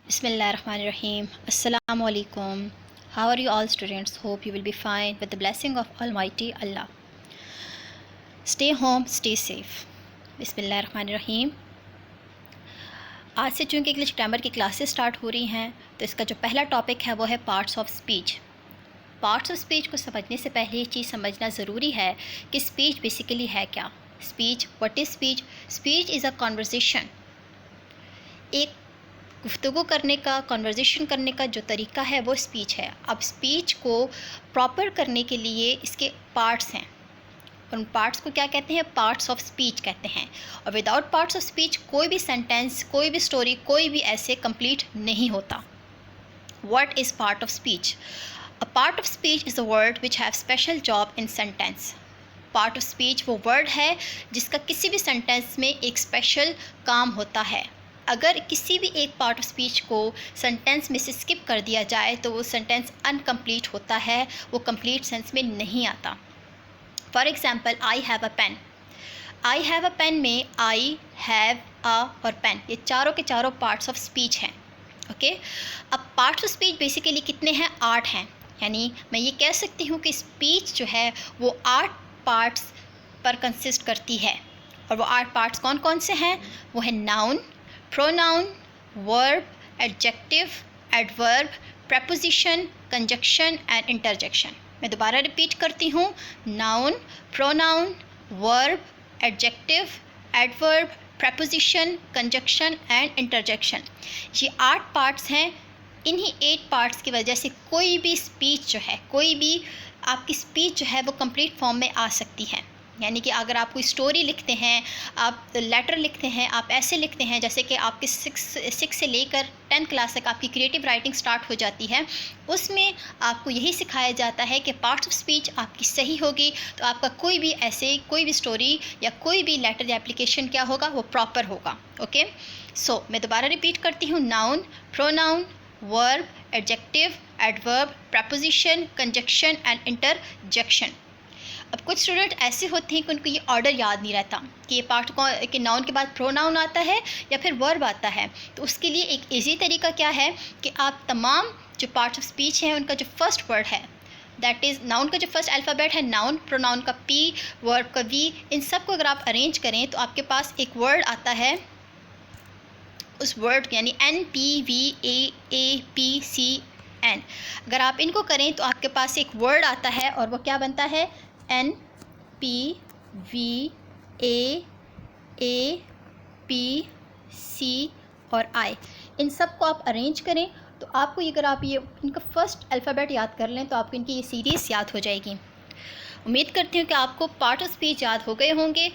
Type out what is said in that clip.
Bismillahirrahmanirrahim. Assalamu alaikum. How are you all students? Hope you will be fine with the blessing of Almighty Allah. Stay home, stay safe. Bismillahirrahmanirrahim. आज से चूँकि English grammar की classes start हो रही हैं तो इसका जो पहला टॉपिक है वो है parts of speech. Parts of speech को समझने से पहले ये चीज़ समझना ज़रूरी है कि स्पीच बेसिकली है क्या। Speech, what is speech? Speech is a conversation. एक गुफ्तगू करने का, कॉन्वर्जेशन करने का जो तरीका है वो स्पीच है। अब स्पीच को प्रॉपर करने के लिए इसके पार्ट्स हैं, उन पार्ट्स को क्या कहते हैं? पार्ट्स ऑफ स्पीच कहते हैं। और विदाउट पार्ट्स ऑफ स्पीच कोई भी सेंटेंस, कोई भी स्टोरी, कोई भी ऐसे कंप्लीट नहीं होता। What is part of speech? A part of speech is a word which have special job in sentence. Part of speech वो वर्ड है जिसका किसी भी सेंटेंस में एक स्पेशल काम होता है। अगर किसी भी एक पार्ट ऑफ स्पीच को सेंटेंस में से स्किप कर दिया जाए तो वो सेंटेंस अनकम्प्लीट होता है, वो कंप्लीट सेंस में नहीं आता। For example, I have a pen. I have a pen में आई, हैव, अ और पेन, ये चारों के चारों पार्ट्स ऑफ स्पीच हैं। ओके, अब पार्ट्स ऑफ स्पीच बेसिकली कितने हैं? 8 हैं। यानी मैं ये कह सकती हूँ कि स्पीच जो है वो 8 पार्ट्स पर कंसिस्ट करती है। और वो 8 पार्ट्स कौन कौन से हैं? वो है noun, pronoun, verb, adjective, adverb, preposition, conjunction and interjection। मैं दोबारा रिपीट करती हूँ, noun, pronoun, verb, adjective, adverb, preposition, conjunction and interjection। ये 8 पार्ट्स हैं। इन्हीं 8 पार्ट्स की वजह से कोई भी स्पीच जो है, कोई भी आपकी स्पीच जो है वो कंप्लीट फॉर्म में आ सकती है। यानी कि अगर आप कोई स्टोरी लिखते हैं, आप लेटर लिखते हैं, आप ऐसे लिखते हैं जैसे कि आपके 6 से लेकर 10th क्लास तक आपकी क्रिएटिव राइटिंग स्टार्ट हो जाती है, उसमें आपको यही सिखाया जाता है कि पार्ट्स ऑफ स्पीच आपकी सही होगी तो आपका कोई भी स्टोरी या कोई भी लेटर या एप्लीकेशन क्या होगा, वो प्रॉपर होगा। ओके, सो मैं दोबारा रिपीट करती हूँ, noun, pronoun, verb, adjective, adverb, preposition, conjunction and interjection। अब कुछ स्टूडेंट ऐसे होते हैं कि उनको ये ऑर्डर याद नहीं रहता कि ये पार्ट कि नाउन के बाद प्रोनाउन आता है या फिर वर्ब आता है। तो उसके लिए एक इजी तरीका क्या है कि आप तमाम जो पार्ट्स ऑफ स्पीच हैं उनका जो फर्स्ट वर्ड है, दैट इज़ नाउन का जो फर्स्ट अल्फ़ाबेट है नाउन, प्रोनाउन का पी, वर्ब का वी, इन सब को अगर आप अरेंज करें तो आपके पास एक वर्ड आता है। उस वर्ड यानी NPVAAPCN, अगर आप इनको करें तो आपके पास एक वर्ड आता है और वो क्या बनता है? NPVAAPC और I। इन सब को आप अरेंज करें तो आपको अगर आप ये इनका फर्स्ट अल्फ़ाबेट याद कर लें तो आपको इनकी ये सीरीज़ याद हो जाएगी। उम्मीद करती हूँ कि आपको पार्ट ऑफ स्पीच याद हो गए होंगे।